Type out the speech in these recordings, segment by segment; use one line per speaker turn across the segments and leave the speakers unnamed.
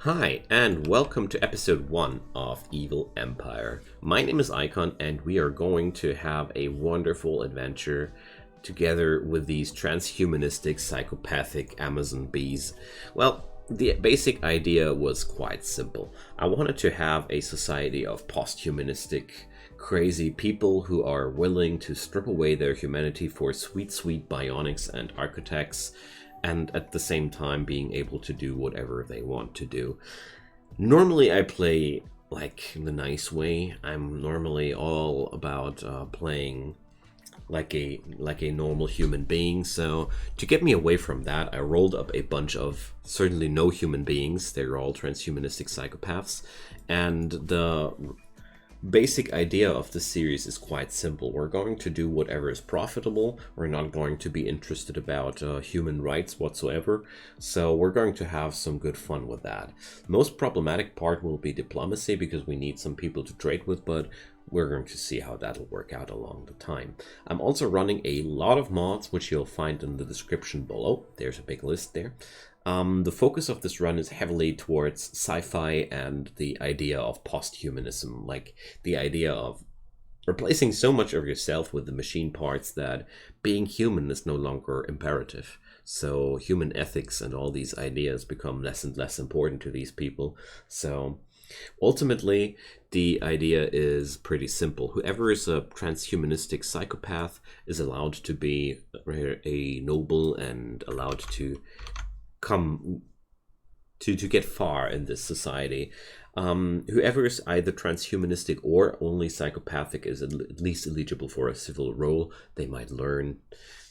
Hi, and welcome to episode 1 of Evil Empire. My name is Icon, and we are going to have a wonderful adventure together with these transhumanistic, psychopathic Amazon bees. Well, the basic idea was quite simple. I wanted to have a society of post-humanistic, crazy people who are willing to strip away their humanity for sweet, sweet bionics and architects, and at the same time being able to do whatever they want to do. Normally I play like the nice way. I'm normally all about playing like a normal human being. So to get me away from that, I rolled up a bunch of certainly no human beings. They're all transhumanistic psychopaths, and the basic idea of the series is quite simple. We're going to do whatever is profitable. We're not going to be interested about human rights whatsoever. So we're going to have some good fun with that. Most problematic part will be diplomacy, because we need some people to trade with, but we're going to see how that'll work out along the time. I'm also running a lot of mods, which you'll find in the description below. There's a big list there. The focus of this run is heavily towards sci-fi and the idea of post-humanism, like the idea of replacing so much of yourself with the machine parts that being human is no longer imperative. So human ethics and all these ideas become less and less important to these people. So ultimately, the idea is pretty simple. Whoever is a transhumanistic psychopath is allowed to be a noble and allowed to come to get far in this society. Whoever is either transhumanistic or only psychopathic is at least eligible for a civil role. They might learn,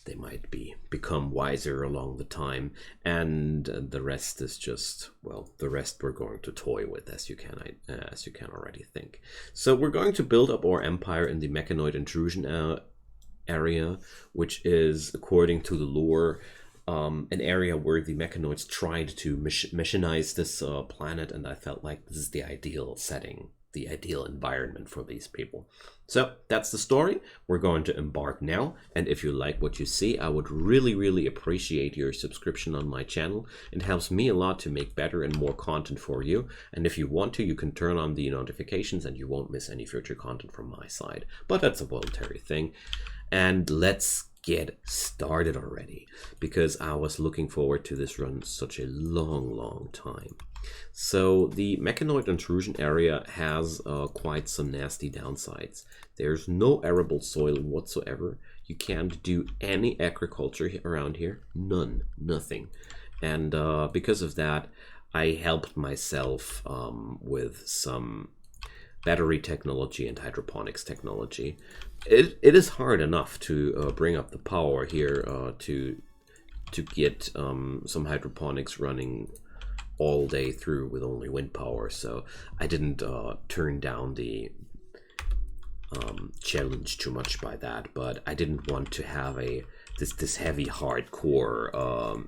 they might become wiser along the time, and the rest is just, well, the rest we're going to toy with, as you can already think. So we're going to build up our empire in the mechanoid intrusion area, which is, according to the lore, an area where the mechanoids tried to missionize this planet, and I felt like this is the ideal setting, the ideal environment for these people. So that's the story. We're going to embark now, and if you like what you see, I would really appreciate your subscription on my channel. It helps me a lot to make better and more content for you, and if you want to, you can turn on the notifications and you won't miss any future content from my side, but that's a voluntary thing. And let's get started already, because I was looking forward to this run such a long time. So the mechanoid intrusion area has quite some nasty downsides. There's no arable soil whatsoever. You can't do any agriculture around here. Nothing. And because of that, I helped myself with some battery technology and hydroponics technology. It is hard enough to bring up the power here to get some hydroponics running all day through with only wind power, so I didn't turn down the challenge too much by that, but I didn't want to have this heavy hardcore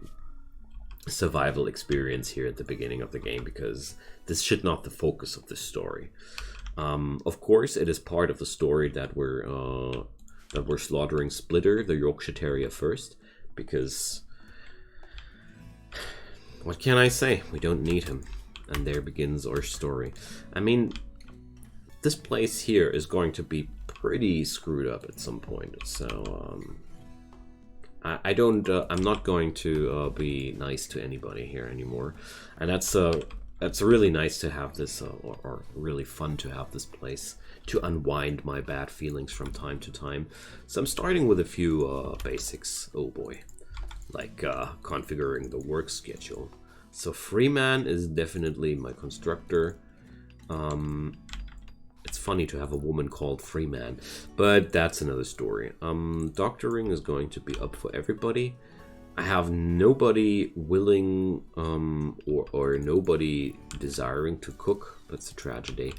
survival experience here at the beginning of the game, because this should not be the focus of the story. Of course, it is part of the story that we're slaughtering Splitter, the Yorkshire Terrier, first, because what can I say? We don't need him, and there begins our story. I mean, this place here is going to be pretty screwed up at some point, so I'm not going to be nice to anybody here anymore, and that's really nice to have this, or really fun to have this place to unwind my bad feelings from time to time. So I'm starting with a few basics, oh boy, like configuring the work schedule. So Freeman is definitely my constructor. It's funny to have a woman called Freeman, but that's another story. Doctoring is going to be up for everybody. I have nobody willing or nobody desiring to cook. That's a tragedy.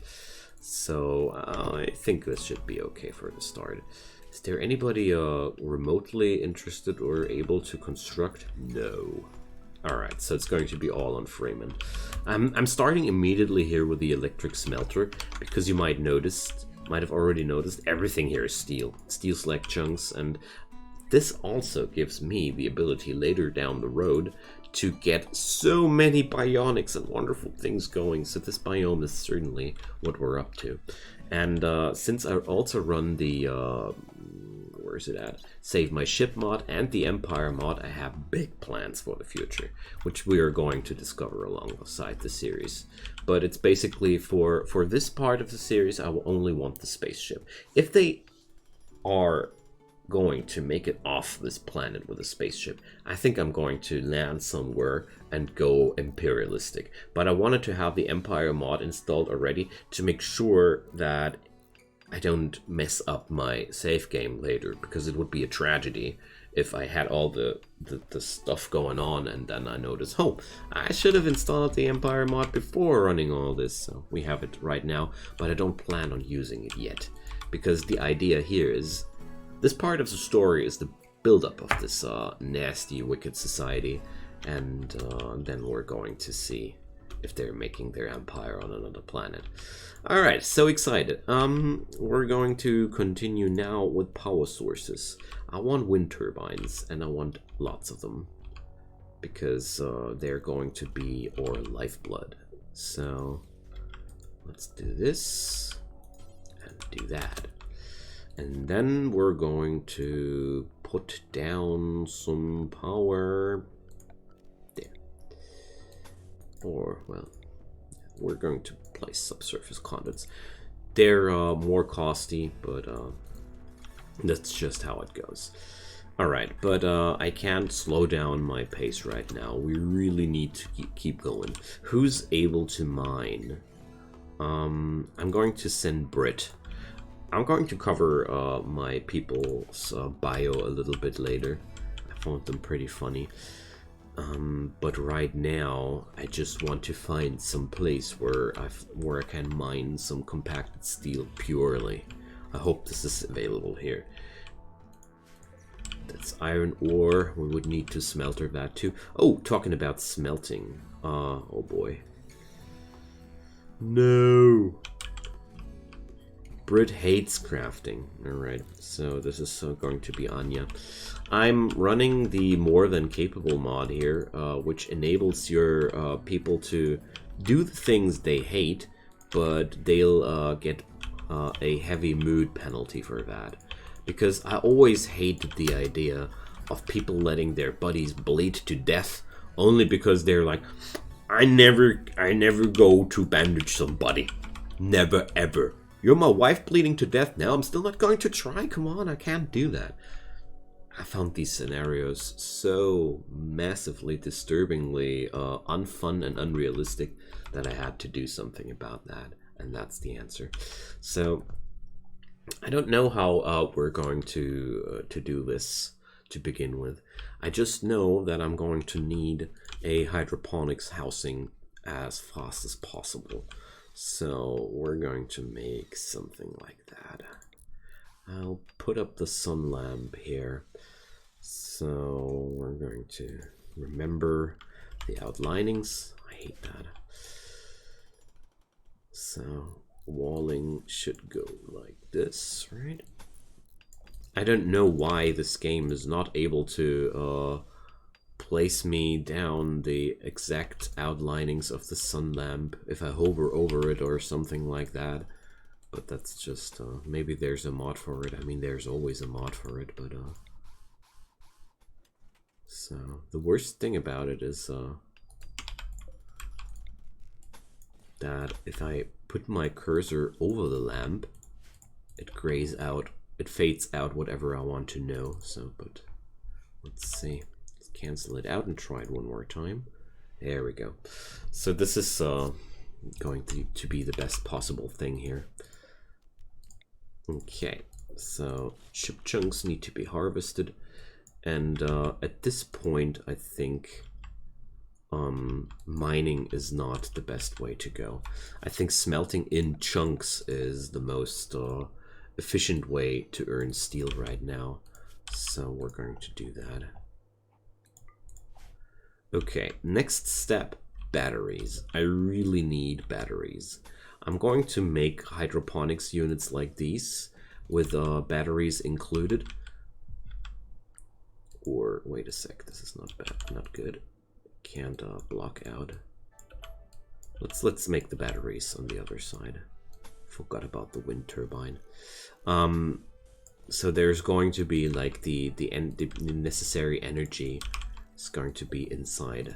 So I think this should be okay for the start. Is there anybody remotely interested or able to construct? No. Alright, so it's going to be all on Freeman. I'm starting immediately here with the electric smelter, because you might have already noticed everything here is steel slag chunks, and this also gives me the ability later down the road to get so many bionics and wonderful things going. So this biome is certainly what we're up to. And since I also run the, where is it at? Save My Ship mod and the Empire mod, I have big plans for the future, which we are going to discover alongside the series. But it's basically for this part of the series, I will only want the spaceship. If they are going to make it off this planet with a spaceship, I think I'm going to land somewhere and go imperialistic. But I wanted to have the Empire mod installed already to make sure that I don't mess up my save game later, because it would be a tragedy if I had all the stuff going on and then I notice, oh, I should have installed the Empire mod before running all this. So we have it right now, but I don't plan on using it yet, because the idea here is this part of the story is the buildup of this nasty, wicked society, and then we're going to see if they're making their empire on another planet. Alright, so excited. We're going to continue now with power sources. I want wind turbines, and I want lots of them, because they're going to be our lifeblood. So let's do this and do that. And then we're going to put down some power there. Or, well, we're going to place subsurface conduits. They're more costly, but that's just how it goes. Alright, but I can't slow down my pace right now. We really need to keep going. Who's able to mine? I'm going to send Brit. I'm going to cover my people's bio a little bit later. I found them pretty funny. But right now, I just want to find some place where I can mine some compacted steel purely. I hope this is available here. That's iron ore. We would need to smelter that too. Oh, talking about smelting. Oh boy. No. Brit hates crafting. Alright, so this is going to be Anya. I'm running the more than capable mod here, which enables your people to do the things they hate, but they'll get a heavy mood penalty for that. Because I always hated the idea of people letting their buddies bleed to death only because they're like, I never go to bandage somebody. Never ever. You're my wife bleeding to death now. I'm still not going to try. Come on, I can't do that. I found these scenarios so massively, disturbingly unfun and unrealistic that I had to do something about that. And that's the answer. So I don't know how we're going to do this to begin with. I just know that I'm going to need a hydroponics housing as fast as possible. So we're going to make something like that. I'll put up the sun lamp here. So we're going to remember the outlinings. I hate that. So walling should go like this, right? I don't know why this game is not able to place me down the exact outlinings of the sun lamp if I hover over it or something like that. But that's just, maybe there's a mod for it. I mean, there's always a mod for it, but so the worst thing about it is that if I put my cursor over the lamp, it grays out, it fades out whatever I want to know. So, but let's see. Let's cancel it out and try it one more time. There we go. So this is going to be the best possible thing here. Okay, so chip chunks need to be harvested, and at this point I think mining is not the best way to go. I think smelting in chunks is the most efficient way to earn steel right now, so we're going to do that. Okay, next step, batteries. I really need batteries. I'm going to make hydroponics units like these with batteries included. Or wait a sec, this is not bad, not good. can't block out. Let's make the batteries on the other side. Forgot about the wind turbine. So there's going to be like the necessary energy is going to be inside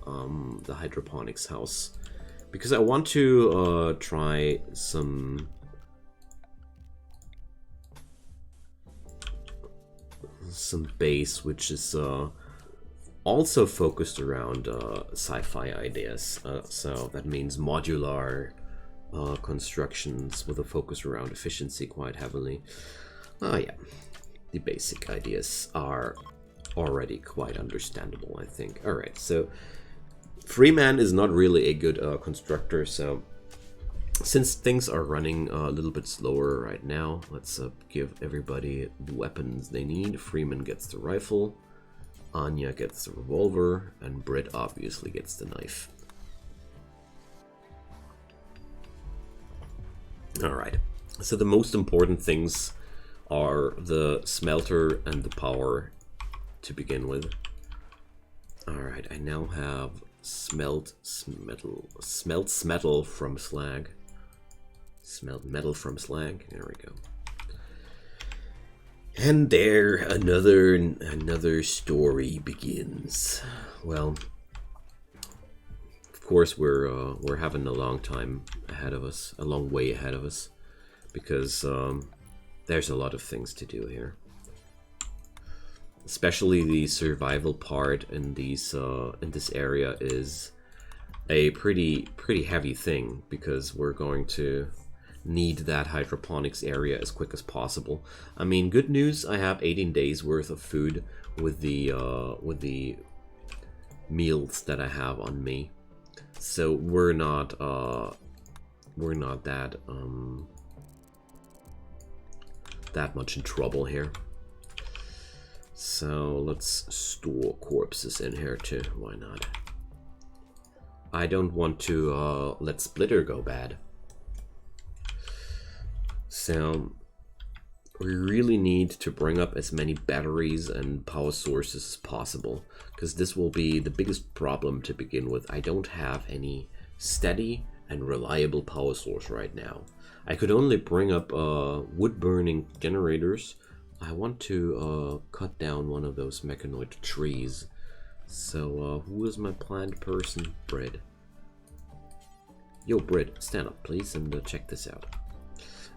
the hydroponics house, because I want to try some base which is also focused around sci-fi ideas. So that means modular constructions with a focus around efficiency quite heavily. Yeah, the basic ideas are already quite understandable, I think. Alright, so Freeman is not really a good constructor, so since things are running a little bit slower right now, let's give everybody the weapons they need. Freeman gets the rifle, Anya gets the revolver, and Britt obviously gets the knife. Alright, so the most important things are the smelter and the power to begin with. Alright, I now have smelts metal from slag. Smelt metal from slag. There we go. And there another story begins. Well, of course we're having a long time ahead of us, a long way ahead of us, because there's a lot of things to do here. Especially the survival part in these in this area is a pretty heavy thing, because we're going to need that hydroponics area as quick as possible. I mean, good news, I have 18 days worth of food with the meals that I have on me, so we're not that much in trouble here. So let's store corpses in here too, why not? I don't want to let Splitter go bad. So we really need to bring up as many batteries and power sources as possible, because this will be the biggest problem to begin with. I don't have any steady and reliable power source right now. I could only bring up wood burning generators. I want to cut down one of those mechanoid trees. So who is my planned person? Britt. Yo, Britt, stand up please and check this out.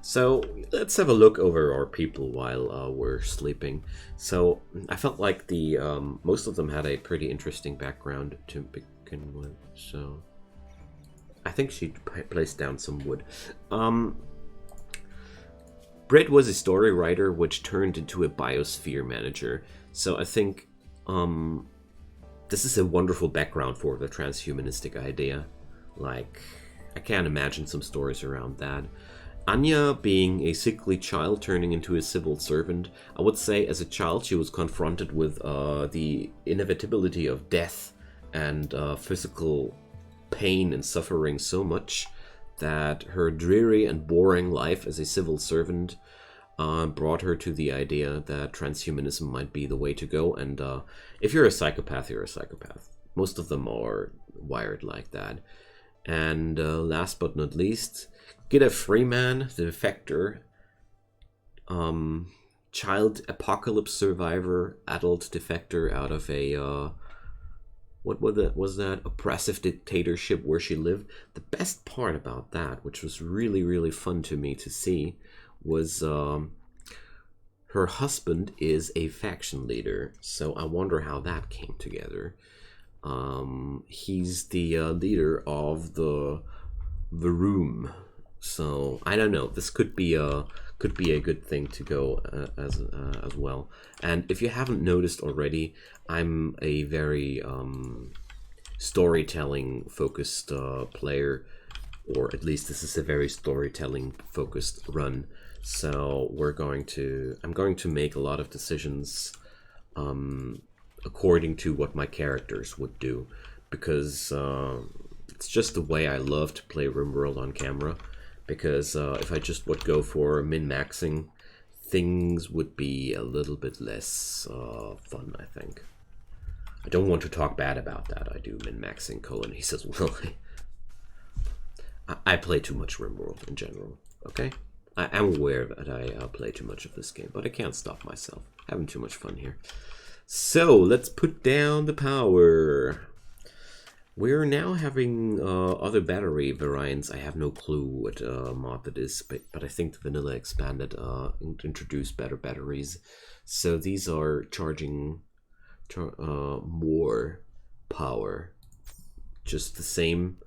So let's have a look over our people while we're sleeping. So I felt like the most of them had a pretty interesting background to begin with. So I think she placed down some wood. Britt was a story writer which turned into a biosphere manager. So I think this is a wonderful background for the transhumanistic idea. Like, I can't imagine some stories around that. Anya being a sickly child turning into a civil servant. I would say as a child she was confronted with the inevitability of death and physical pain and suffering so much that her dreary and boring life as a civil servant brought her to the idea that transhumanism might be the way to go. And if you're a psychopath, you're a psychopath. Most of them are wired like that. And last but not least, get a Freeman, the defector, child apocalypse survivor, adult defector out of a what was that oppressive dictatorship where she lived. The best part about that, which was really fun to me to see, was her husband is a faction leader. So I wonder how that came together. He's the leader of the room. So I don't know. This could be a good thing to go as well. And if you haven't noticed already, I'm a very storytelling focused player, or at least this is a very storytelling focused run. So I'm going to make a lot of decisions according to what my characters would do, because it's just the way I love to play Rimworld on camera. Because if I just would go for min-maxing, things would be a little bit less fun, I think. I don't want to talk bad about that. I do min-maxing colon. He says, well, I play too much Rimworld in general, okay? I'm aware that I play too much of this game, but I can't stop myself. Having too much fun here. So, let's put down the power. We're now having other battery variants. I have no clue what mod that is, but I think the Vanilla Expanded introduced better batteries. So these are charging more power. Just the same,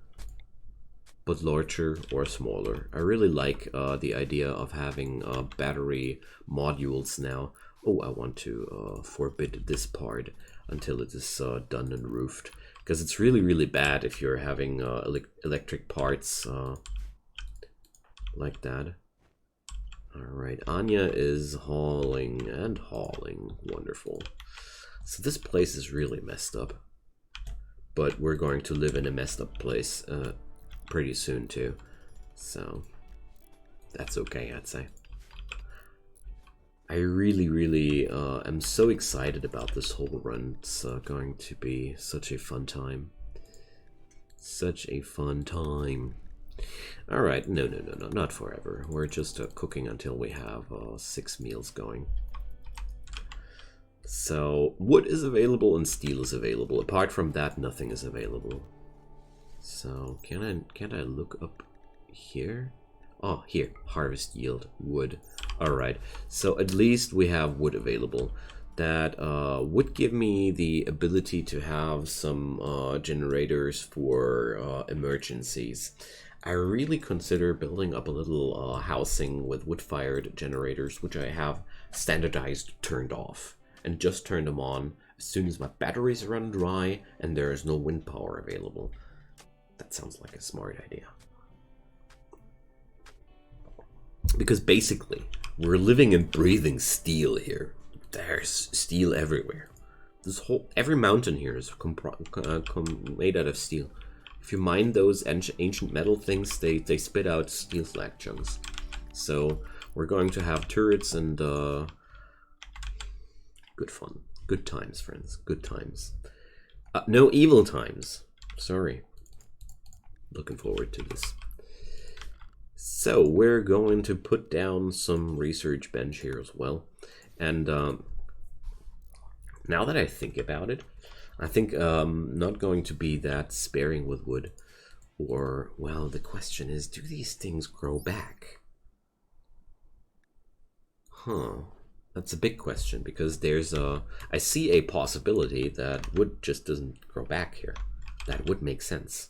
but larger or smaller. I really like the idea of having battery modules now. Oh, I want to forbid this part until it is done and roofed. Because it's really, really bad if you're having electric parts like that. Alright, Anya is hauling and hauling. Wonderful. So this place is really messed up. But we're going to live in a messed up place pretty soon too. So that's okay, I'd say. I really, really am so excited about this whole run. It's going to be such a fun time. Such a fun time. Alright, no, not forever. We're just cooking until we have 6 meals going. So, wood is available and steel is available. Apart from that, nothing is available. So, can't I look up here? Oh, here, harvest yield, wood. Alright, so at least we have wood available. That would give me the ability to have some generators for emergencies. I really consider building up a little housing with wood-fired generators, which I have standardized turned off, and just turn them on as soon as my batteries run dry and there is no wind power available. That sounds like a smart idea. Because basically, we're living and breathing steel here. There's steel everywhere. Every mountain here is made out of steel. If you mine those ancient metal things, they spit out steel slag chunks. So we're going to have turrets and good fun, good times, friends, good times. No evil times. Sorry. Looking forward to this. So we're going to put down some research bench here as well. And now that I think about it, I think not going to be that sparing with wood. Or, well, the question is, do these things grow back? Huh. That's a big question, because there's I see a possibility that wood just doesn't grow back here. That would make sense.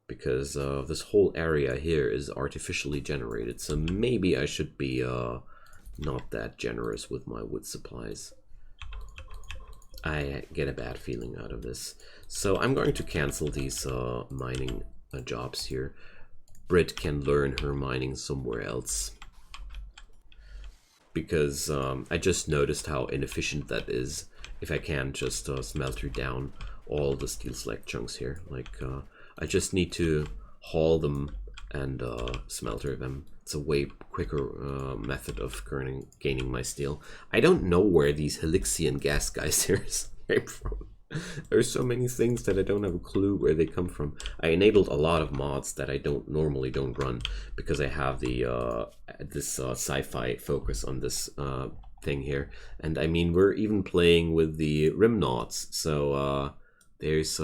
Because this whole area here is artificially generated, so maybe I should be not that generous with my wood supplies. I get a bad feeling out of this. So I'm going to cancel these mining jobs here. Brit can learn her mining somewhere else. Because I just noticed how inefficient that is if I can just smelter down all the steel slag chunks here. Like, I just need to haul them and smelter them. It's a way quicker method of gaining my steel. I don't know where these Helixian gas guys here came from. There's so many things that I don't have a clue where they come from. I enabled a lot of mods that I normally don't run because I have the this sci-fi focus on this thing here. And I mean, we're even playing with the RimNauts, so there's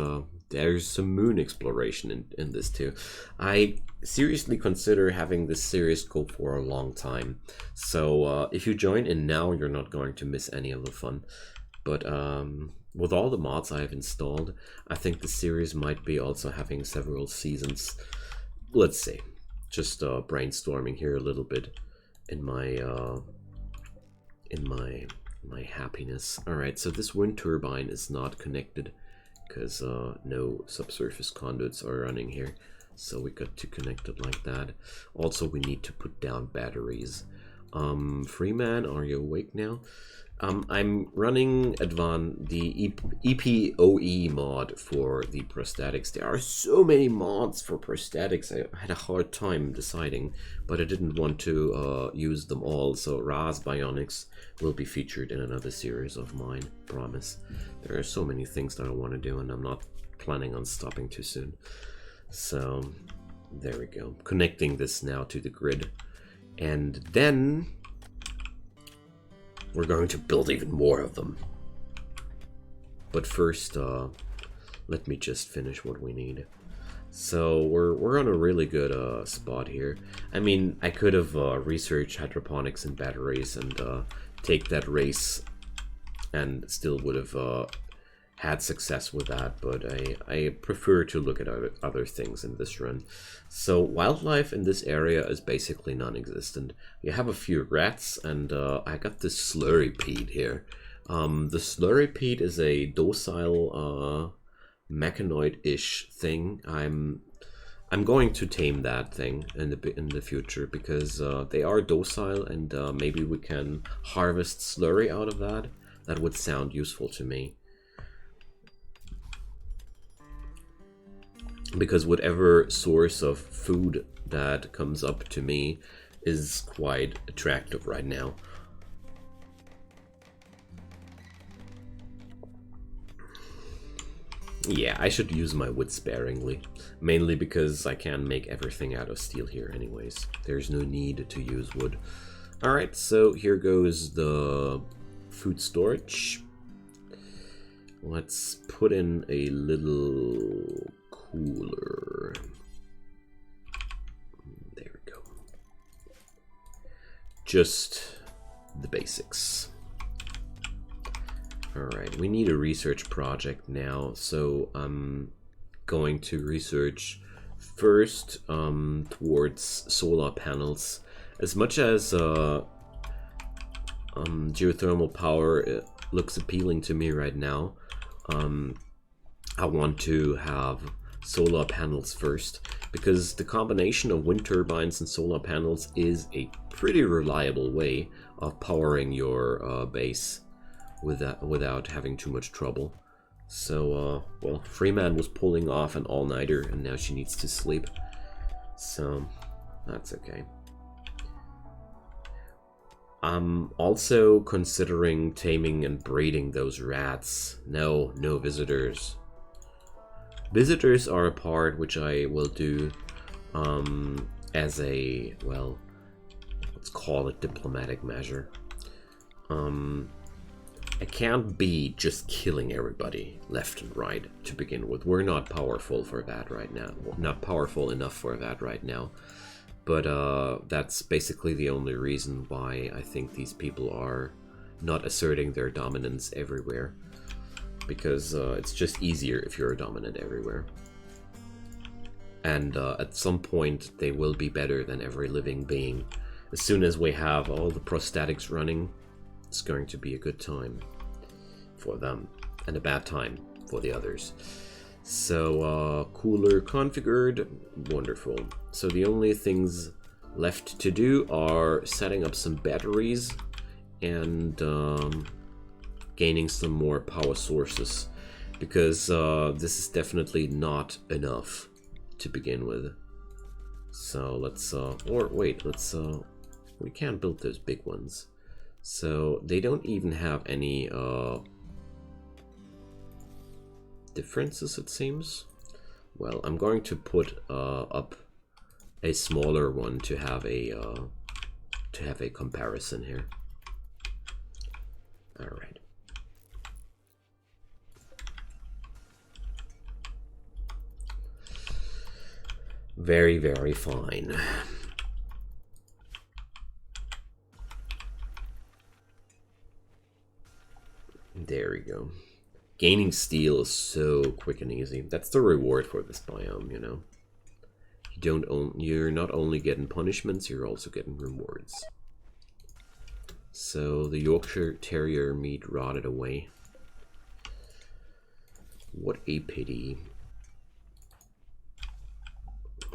some moon exploration in this too. I seriously consider having this series go for a long time. So if you join in now, you're not going to miss any of the fun. But with all the mods I have installed, I think the series might be also having several seasons. Let's see. Just brainstorming here a little bit in my happiness. All right, so this wind turbine is not connected because no subsurface conduits are running here, so we got to connect it like that. Also, we need to put down batteries. Freeman, are you awake now? I'm running the EPOE mod for the prosthetics. There are so many mods for prosthetics. I had a hard time deciding, but I didn't want to use them all. So Raz Bionics will be featured in another series of mine, promise. There are so many things that I want to do, and I'm not planning on stopping too soon. So there we go. Connecting this now to the grid. And then we're going to build even more of them. But first, let me just finish what we need. So we're on a really good spot here. I mean, I could have researched hydroponics and batteries and take that race and still would have had success with that, but I prefer to look at other things in this run. So wildlife in this area is basically non-existent. You have a few rats, and I got this slurrypede here. The slurrypede is a docile mechanoid-ish thing. I'm going to tame that thing in the future because they are docile, and maybe we can harvest slurry out of that. That would sound useful to me. Because whatever source of food that comes up to me is quite attractive right now. Yeah, I should use my wood sparingly, mainly because I can make everything out of steel here anyways. There's no need to use wood. Alright, so here goes the food storage. Let's put in a little cooler. There we go. Just the basics. Alright, we need a research project now, so I'm going to research first towards solar panels. As much as geothermal power looks appealing to me right now, I want to have solar panels first, because the combination of wind turbines and solar panels is a pretty reliable way of powering your base without having too much trouble. So, well, Freeman was pulling off an all-nighter, and now she needs to sleep. So, that's okay. I'm also considering taming and breeding those rats. No visitors. Visitors are a part which I will do as a, well, let's call it diplomatic measure. I can't be just killing everybody left and right to begin with. We're not powerful for that right now. We're not powerful enough for that right now. But that's basically the only reason why I think these people are not asserting their dominance everywhere. Because it's just easier if you're dominant everywhere. And at some point they will be better than every living being. As soon as we have all the prosthetics running, it's going to be a good time for them and a bad time for the others. So cooler configured, wonderful. So the only things left to do are setting up some batteries and gaining some more power sources, because this is definitely not enough to begin with. So let's we can't build those big ones. So they don't even have any differences, it seems. Well, I'm going to put up a smaller one to have a comparison here. All right. Very, very fine. There we go. Gaining steel is so quick and easy. That's the reward for this biome, you know. You're not only getting punishments, you're also getting rewards. So the Yorkshire Terrier meat rotted away. What a pity.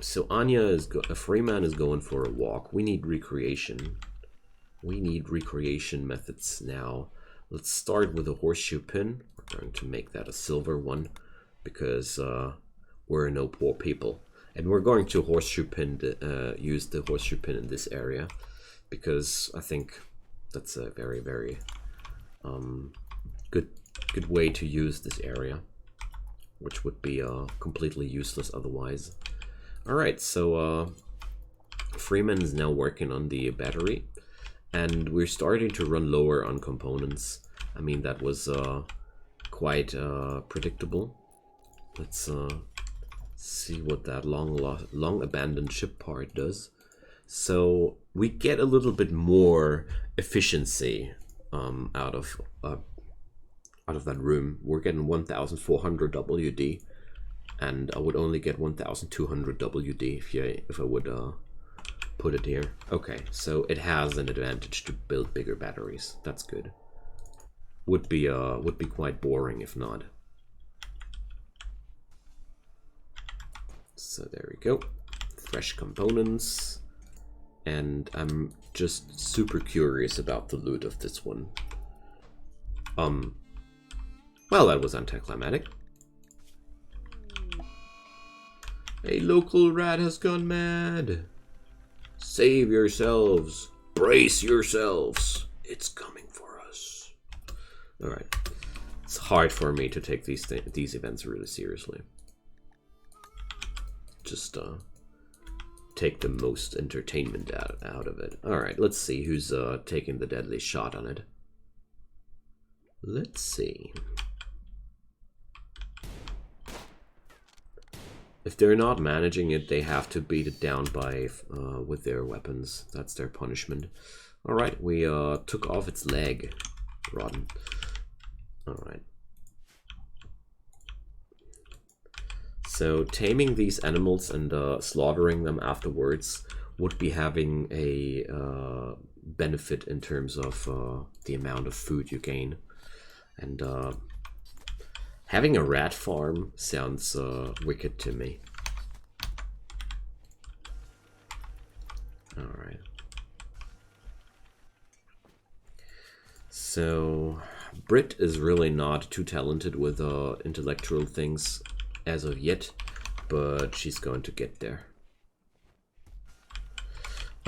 So Anya is Freeman is going for a walk. We need recreation. we need recreation methods now. Let's start with a horseshoe pin. We're going to make that a silver one because we're no poor people. And we're going to horseshoe pin use the horseshoe pin in this area because I think that's a very, very good way to use this area, which would be completely useless otherwise. All right, so Freeman is now working on the battery, and we're starting to run lower on components. I mean, that was quite predictable. Let's see what that long abandoned ship part does. So we get a little bit more efficiency out of that room. We're getting 1,400 WD, and I would only get 1,200 WD if I would put it here. Okay, so it has an advantage to build bigger batteries. That's good. Would be quite boring if not. So there we go. Fresh components. And I'm just super curious about the loot of this one. Well, that was anticlimactic. A local rat has gone mad. Save yourselves. Brace yourselves. It's coming for us. Alright. It's hard for me to take these events really seriously. Just take the most entertainment out of it. Alright, let's see who's taking the deadly shot on it. Let's see. If they're not managing it, they have to beat it down by with their weapons. That's their punishment. Alright, we took off its leg. Rotten. Alright. So taming these animals and slaughtering them afterwards would be having a benefit in terms of the amount of food you gain. And having a rat farm sounds wicked to me. Alright. So Brit is really not too talented with intellectual things as of yet, but she's going to get there.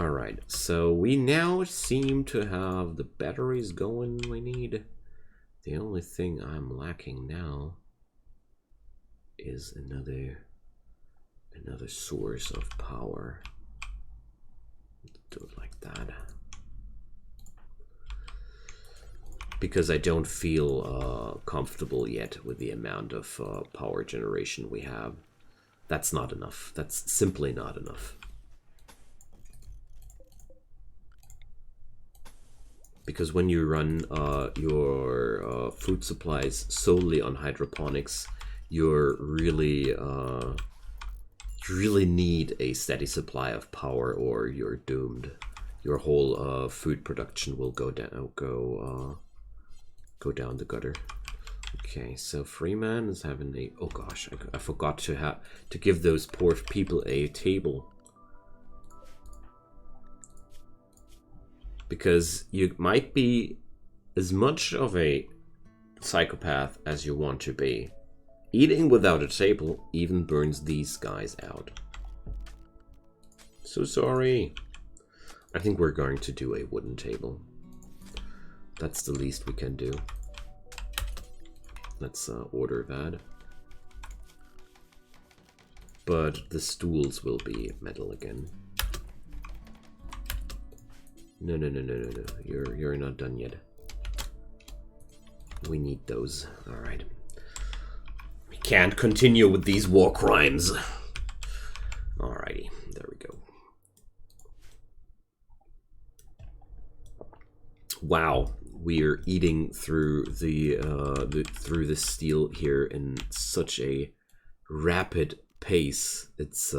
Alright, so we now seem to have the batteries going we need. The only thing I'm lacking now is another source of power. Do it like that. Because I don't feel comfortable yet with the amount of power generation we have. That's not enough. That's simply not enough. Because when you run your food supplies solely on hydroponics, you really need a steady supply of power, or you're doomed. Your whole food production will go down the gutter. Okay, so Freeman is having a... Oh gosh, I forgot to give those poor people a table. Because you might be as much of a psychopath as you want to be. Eating without a table even burns these guys out. So sorry. I think we're going to do a wooden table. That's the least we can do. Let's order that. But the stools will be metal again. No. You're not done yet. We need those. Alright. We can't continue with these war crimes. Alrighty, there we go. Wow, we're eating through through the steel here in such a rapid pace. It's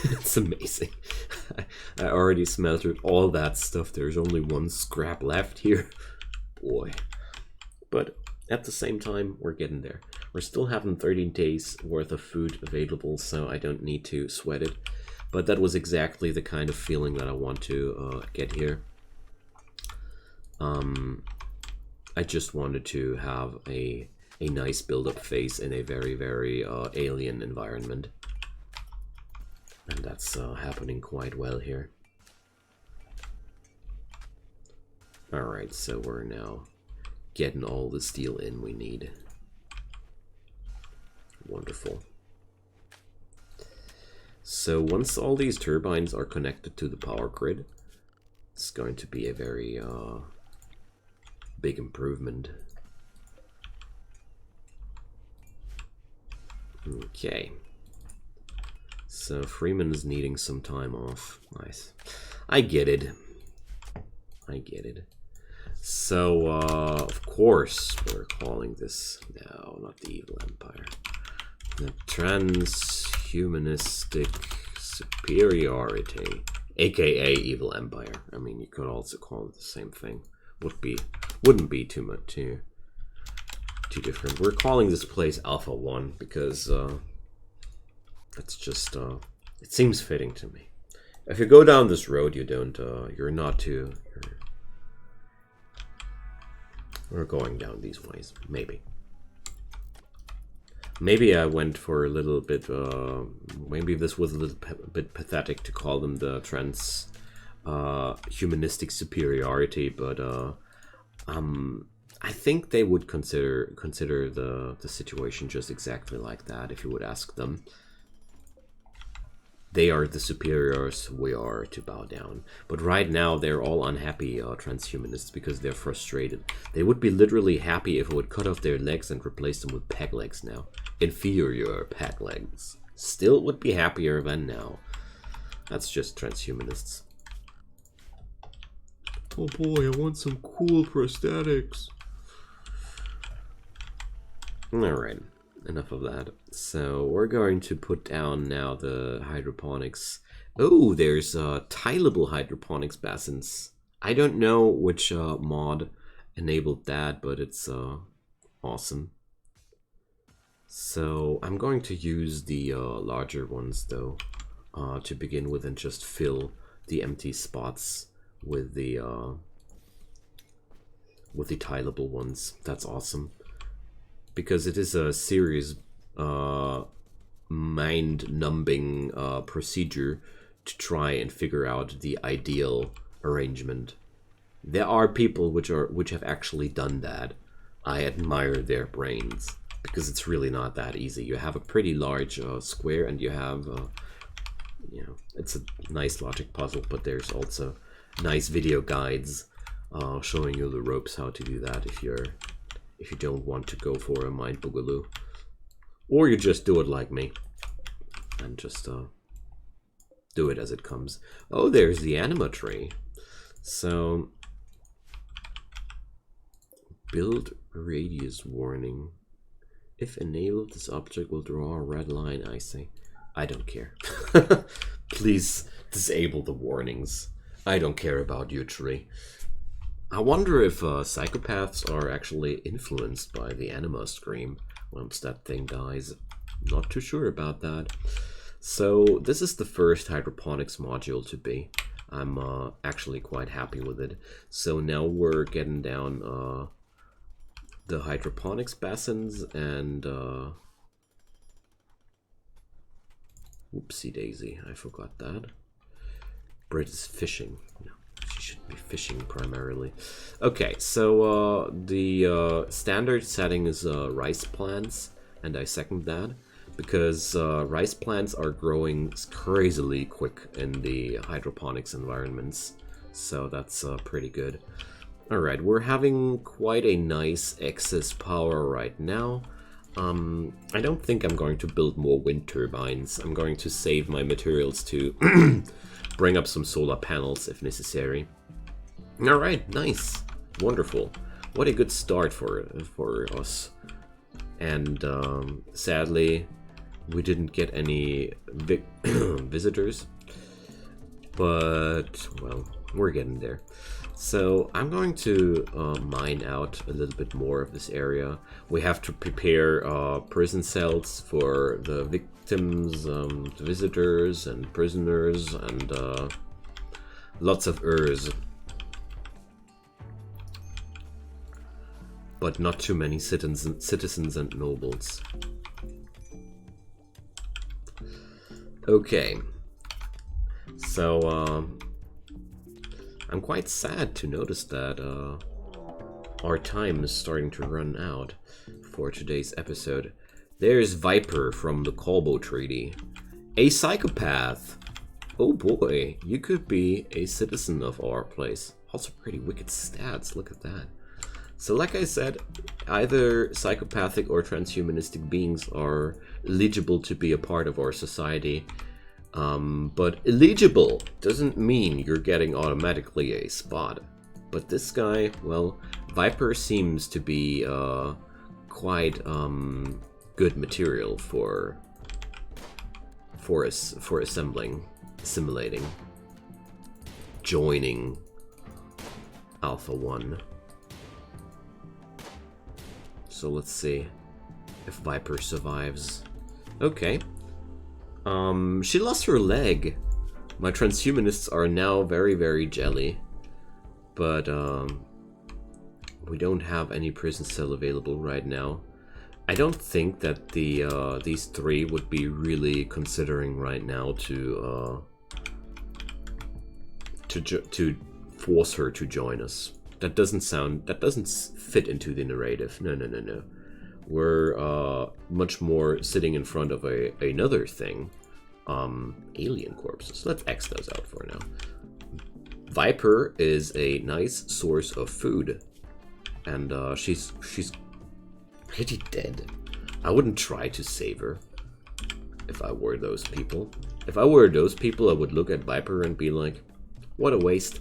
it's amazing. I already smelted all that stuff. There's only one scrap left here. Boy. But at the same time, we're getting there. We're still having 13 days worth of food available, so I don't need to sweat it. But that was exactly the kind of feeling that I want to get here. I just wanted to have a nice build-up phase in a very, very alien environment. And that's happening quite well here. Alright, so we're now getting all the steel in we need. Wonderful. So once all these turbines are connected to the power grid, it's going to be a very big improvement. Okay. So Freeman's needing some time off. Nice. I get it. I get it. So, of course, we're calling this... No, not the Evil Empire. The Transhumanistic Superiority. AKA Evil Empire. I mean, you could also call it the same thing. Wouldn't be too much, too different. We're calling this place Alpha 1 because that's just it seems fitting to me. If you go down this road, you don't you're not too. We're going down these ways, maybe. Maybe I went for a little bit. Maybe this was a little bit pathetic to call them the humanistic superiority, but I think they would consider the situation just exactly like that if you would ask them. They are the superiors, we are to bow down. But right now they're all unhappy transhumanists because they're frustrated. They would be literally happy if it would cut off their legs and replace them with peg legs now. Inferior peg legs. Still would be happier than now. That's just transhumanists. Oh boy, I want some cool prosthetics. Alright, enough of that. So we're going to put down now the hydroponics. Oh, there's tileable hydroponics basins. I don't know which mod enabled that, but it's awesome. So I'm going to use the larger ones though to begin with and just fill the empty spots with the tileable ones. That's awesome. Because it is a serious mind-numbing procedure to try and figure out the ideal arrangement. There are people which have actually done that. I admire their brains because it's really not that easy. You have a pretty large square, and you have you know, it's a nice logic puzzle, but there's also nice video guides showing you the ropes how to do that if you don't want to go for a mind boogaloo. Or you just do it like me and just do it as it comes. Oh, there's the anima tree. So build radius warning. If enabled, this object will draw a red line. I say, I don't care. Please disable the warnings. I don't care about you, tree. I wonder if psychopaths are actually influenced by the anima scream once that thing dies. Not too sure about that. So this is the first hydroponics module to be. I'm actually quite happy with it. So now we're getting down the hydroponics basins and whoopsie daisy, I forgot that. Brit is fishing. No, she should be fishing primarily. Okay, so the standard setting is rice plants, and I second that because rice plants are growing crazily quick in the hydroponics environments, so that's pretty good. Alright, we're having quite a nice excess power right now. I don't think I'm going to build more wind turbines. I'm going to save my materials to bring up some solar panels if necessary. Alright, nice. Wonderful. What a good start for us. And sadly, we didn't get any visitors. But, well, we're getting there. So I'm going to mine out a little bit more of this area. We have to prepare prison cells for the victims, the visitors and prisoners, and lots of Urs. But not too many citizens and nobles. Okay. So, I'm quite sad to notice that our time is starting to run out for today's episode. There's Viper from the Colbo Treaty. A psychopath! Oh boy, you could be a citizen of our place. Also pretty wicked stats, look at that. So like I said, either psychopathic or transhumanistic beings are eligible to be a part of our society. But eligible doesn't mean you're getting automatically a spot. But this guy, well, Viper seems to be quite good material for assimilating, joining Alpha 1. So let's see if Viper survives. Okay. She lost her leg. My transhumanists are now very, very jelly. But, we don't have any prison cell available right now. I don't think that these three would be really considering right now to force her to join us. That doesn't fit into the narrative. No. We're much more sitting in front of another thing. Alien corpses. Let's X those out for now. Viper is a nice source of food. And she's pretty dead. I wouldn't try to save her if I were those people. If I were those people, I would look at Viper and be like, what a waste.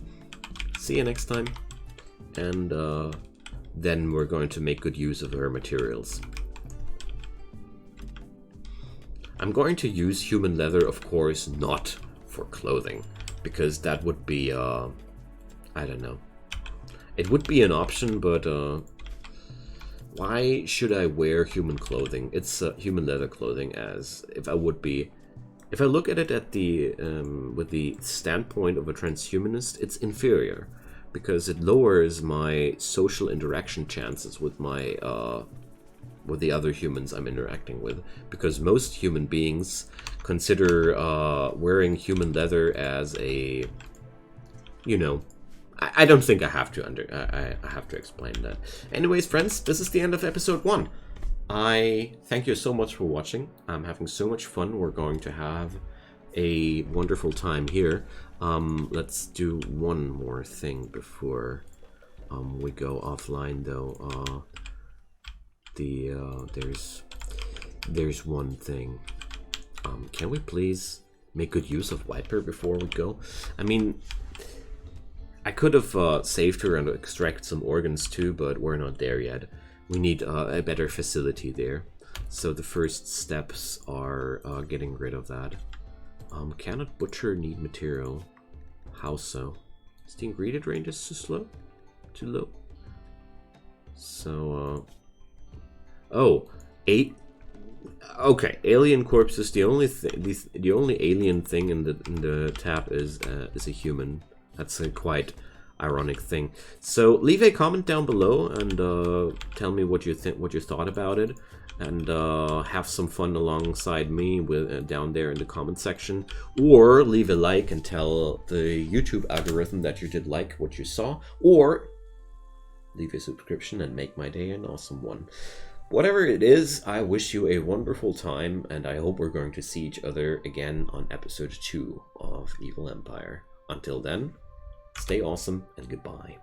See you next time. And then we're going to make good use of her materials. I'm going to use human leather, of course, not for clothing, because that would be, I don't know. It would be an option, but why should I wear human clothing? It's human leather clothing, as if I look at it at the with the standpoint of a transhumanist, it's inferior. Because it lowers my social interaction chances with my with the other humans I'm interacting with. Because most human beings consider wearing human leather as a, you know, I don't think I have to I have to explain that. Anyways, friends, this is the end of episode 1. I thank you so much for watching. I'm having so much fun. We're going to have a wonderful time here. Let's do one more thing before we go offline, though. There's one thing. Can we please make good use of Viper before we go? I mean, I could have saved her and extracted some organs too, but we're not there yet. We need a better facility there. So the first steps are getting rid of that. Cannot butcher need material. How so? Is the ingredient range too slow? Too low? So, okay, alien corpses. The only alien thing in the tab is a human. That's a quite ironic thing. So leave a comment down below and tell me what you thought about it. And have some fun alongside me with down there in the comment section, or leave a like and tell the YouTube algorithm that you did like what you saw, or leave a subscription and make my day an awesome one. Whatever it is, I wish you a wonderful time, and I hope we're going to see each other again on episode 2 of Evil Empire. Until then, stay awesome and goodbye.